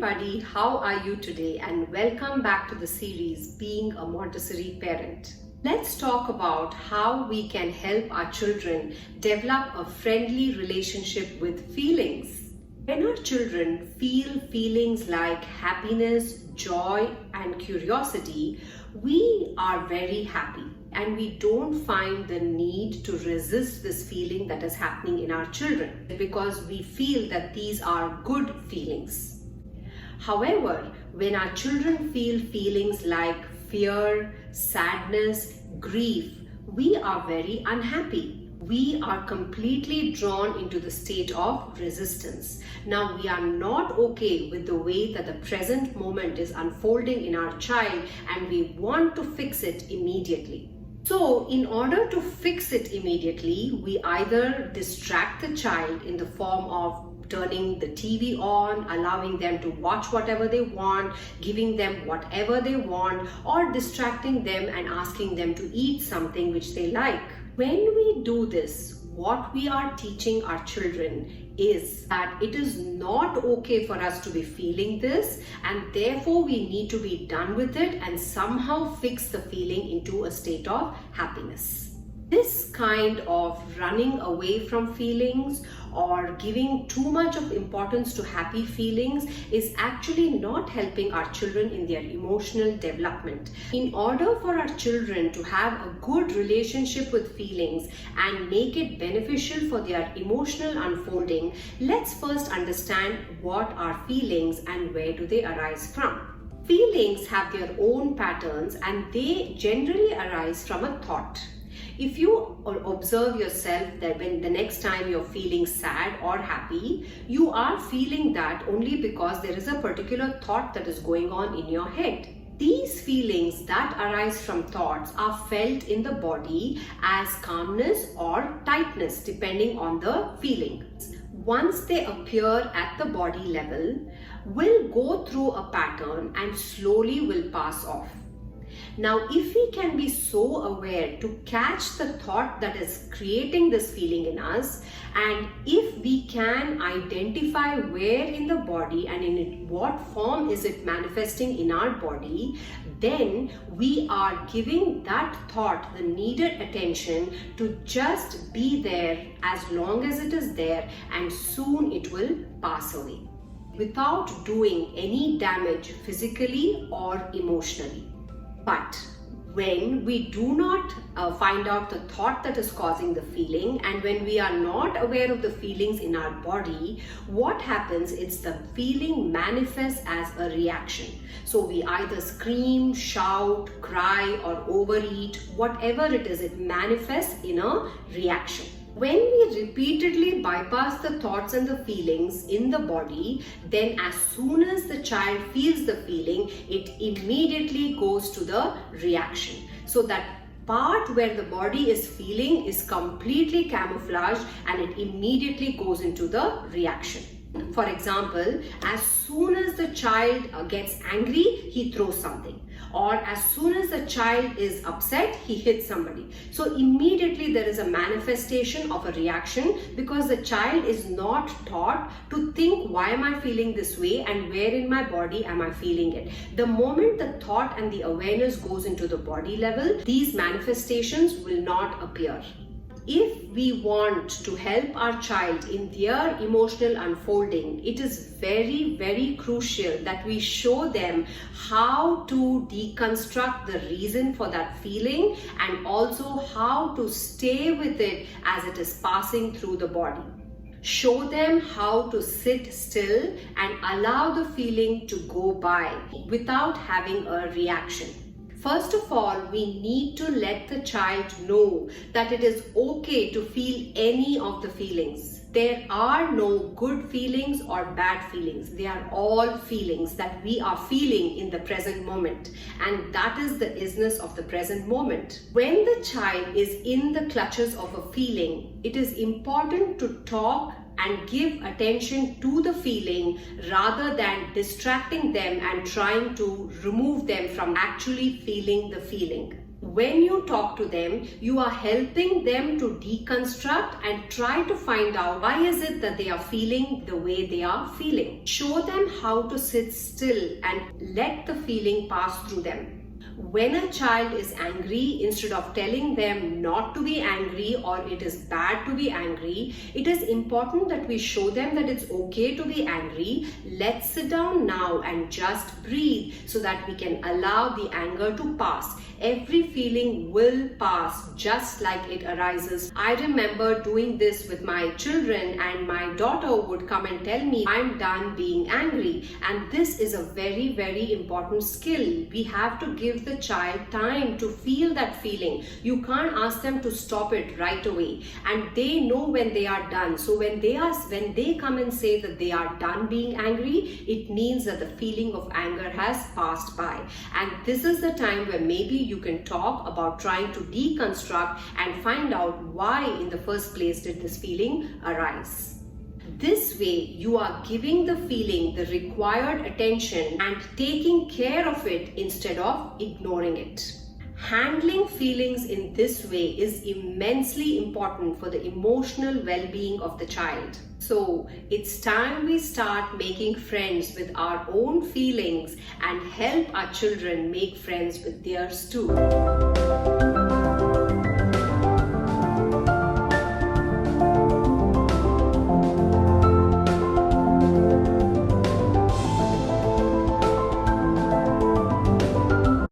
everybody, how are you today? And welcome back to the series Being a Montessori Parent. Let's talk about how we can help our children develop a friendly relationship with feelings. When our children feel feelings like happiness, joy, and curiosity, we are very happy and we don't find the need to resist this feeling that is happening in our children because we feel that these are good feelings. However, when our children feel feelings like fear, sadness, grief, we are very unhappy. We are completely drawn into the state of resistance. Now, we are not okay with the way that the present moment is unfolding in our child and we want to fix it immediately. So, in order to fix it immediately, we either distract the child in the form of turning the TV on, allowing them to watch whatever they want, giving them whatever they want, or distracting them and asking them to eat something which they like. When we do this, what we are teaching our children is that it is not okay for us to be feeling this, and therefore we need to be done with it and somehow fix the feeling into a state of happiness. This kind of running away from feelings or giving too much of importance to happy feelings is actually not helping our children in their emotional development. In order for our children to have a good relationship with feelings and make it beneficial for their emotional unfolding, let's first understand what are feelings and where do they arise from. Feelings have their own patterns and they generally arise from a thought. If you observe yourself that when the next time you're feeling sad or happy, you are feeling that only because there is a particular thought that is going on in your head. These feelings that arise from thoughts are felt in the body as calmness or tightness depending on the feeling. Once they appear at the body level, will go through a pattern and slowly will pass off. Now, if we can be so aware to catch the thought that is creating this feeling in us, and if we can identify where in the body and in what form is it manifesting in our body, then we are giving that thought the needed attention to just be there as long as it is there, and soon it will pass away without doing any damage physically or emotionally. But when we do not find out the thought that is causing the feeling, and when we are not aware of the feelings in our body, what happens is the feeling manifests as a reaction. So we either scream, shout, cry, or overeat, whatever it is, it manifests in a reaction. When we repeatedly bypass the thoughts and the feelings in the body, then as soon as the child feels the feeling, it immediately goes to the reaction. So that part where the body is feeling is completely camouflaged and it immediately goes into the reaction. For example, as soon as the child gets angry, he throws something. Or as soon as the child is upset, he hits somebody. So immediately there is a manifestation of a reaction because the child is not taught to think, why am I feeling this way and where in my body am I feeling it? The moment the thought and the awareness goes into the body level, these manifestations will not appear. If we want to help our child in their emotional unfolding, it is very, very crucial that we show them how to deconstruct the reason for that feeling and also how to stay with it as it is passing through the body. Show them how to sit still and allow the feeling to go by without having a reaction. First of all, we need to let the child know that it is okay to feel any of the feelings. There are no good feelings or bad feelings. They are all feelings that we are feeling in the present moment. And that is the isness of the present moment. When the child is in the clutches of a feeling, it is important to talk and give attention to the feeling rather than distracting them and trying to remove them from actually feeling the feeling. When you talk to them, you are helping them to deconstruct and try to find out why is it that they are feeling the way they are feeling. Show them how to sit still and let the feeling pass through them. When a child is angry, instead of telling them not to be angry or it is bad to be angry, it is important that we show them that it's okay to be angry. Let's sit down now and just breathe so that we can allow the anger to pass. Every feeling will pass just like it arises. I remember doing this with my children, and my daughter would come and tell me, I'm done being angry. And this is a very, very important skill. We have to give the child time to feel that feeling. You can't ask them to stop it right away, and they know when they are done. So when they come and say that they are done being angry, it means that the feeling of anger has passed by. And this is the time where maybe you can talk about trying to deconstruct and find out why in the first place did this feeling arise. This way, you are giving the feeling the required attention and taking care of it instead of ignoring it. Handling feelings in this way is immensely important for the emotional well-being of the child. So, it's time we start making friends with our own feelings and help our children make friends with theirs too.